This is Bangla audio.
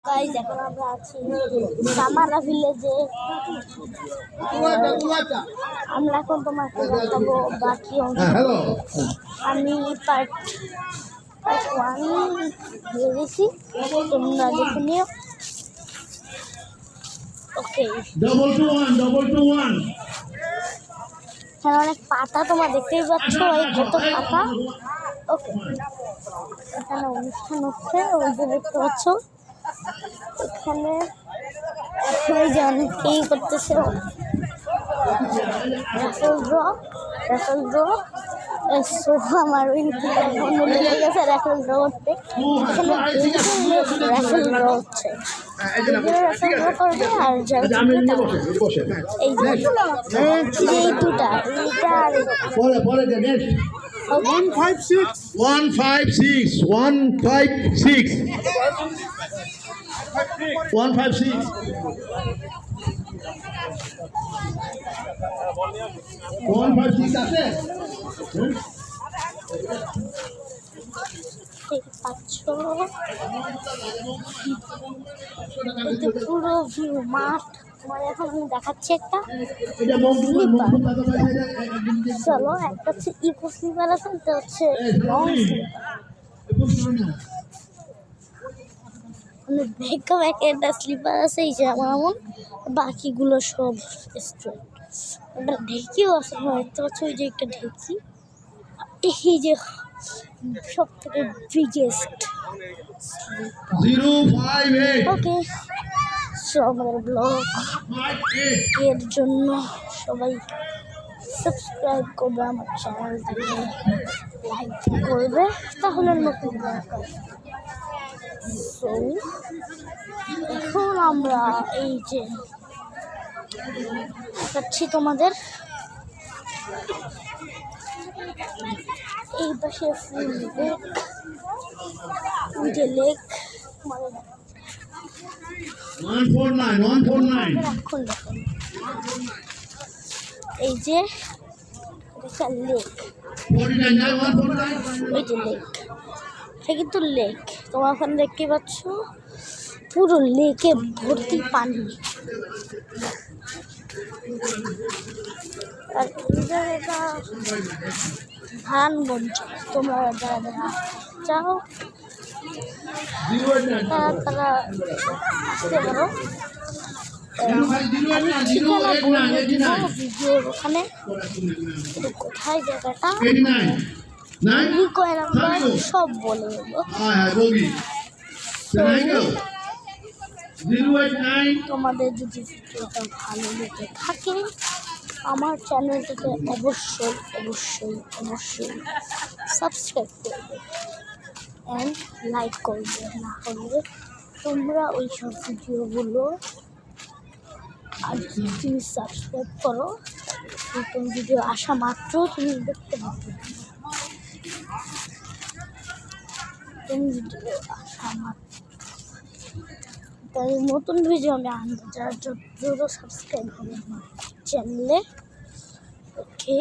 গাইস এখন আমরা আছি সামারা ভিলেজে। আমরা এখন তোমাকে দেখাবো বাকি অংশ। আমি পার্ট 1 ভেবেছি, তোমরা দেখে নিও। ওকে, 221 এখানে অনেক পাতা তোমরা দেখতেই পাচ্ছ, এই কত পাতা। ওকে, এখানে অনুষ্ঠান হচ্ছে, ওই যে দেখতে পাচ্ছ এখানে ওই যে অনেকেই করতেছে রাফেল ড্র। সো আমার ওই অন্য লেগে গেছে রাফেল ড্র করতে। এখানে রাফেল ড্র হচ্ছে, রাফেল ড্র করবে আর যারা এই যে এই দুটা, এইটা আর 156 আছে। পুরো ভিউ মাঠ। তোমার এখন আমি দেখাচ্ছি একটা চলো, একটা হচ্ছে ইকো স্লিপার আছে, একটা হচ্ছে লং স্লিপার। ব্যাকা একটা স্লিপার আছে, এই যে আমার এমন, বাকিগুলো সব স্ট্রেট। একটা ঢেকিও আছে, দেখতে পাচ্ছ ওই যে একটা ঢেকি। এই যে সব থেকে বিগেস্ট স্লিপার। ওকে, সো আমাদের ব্লগ এর জন্য সবাই সাবস্ক্রাইব করবে, আমার চ্যানেল থেকে লাইক করবে, তাহলে নতুন ব্লগ আসবে। সো এখন আমরা এই যে দেখাচ্ছি তোমাদের এই পাশে ফুল লেক, ওই যে লেক মানে 149 এখন দেখুন এই যে একটা লেক, ওই যে লেক, এটা কিন্তু লেক। তোমরা ওখানে দেখতে পাচ্ছ পুরো লেকে ভর্তি পানি। আর এটা ধানগঞ্জ, তোমরা যারা যারা চাও তারা আসতে পারো। আমি ঠিকানা বলে দিব ভিডিওর ওখানে, কোথায় জায়গাটা, কয় নাম্বার সব বলে দেবো। তোমাদের যদি ভিডিওটা ভালো লেগে থাকে আমার চ্যানেলটাকে অবশ্যই অবশ্যই অবশ্যই সাবস্ক্রাইব করবে অ্যান্ড লাইক করবে। না হলে তোমরা ওই সব ভিডিওগুলো আর তুমি সাবস্ক্রাইব করো, নতুন ভিডিও আসা মাত্র তুমি দেখতে পাবে। নতুন ভিডিও আসা মাত্র তাই নতুন ভিডিও আমি আনবো, যারা যত সাবস্ক্রাইব হবে আমার চ্যানেলে। ওকে।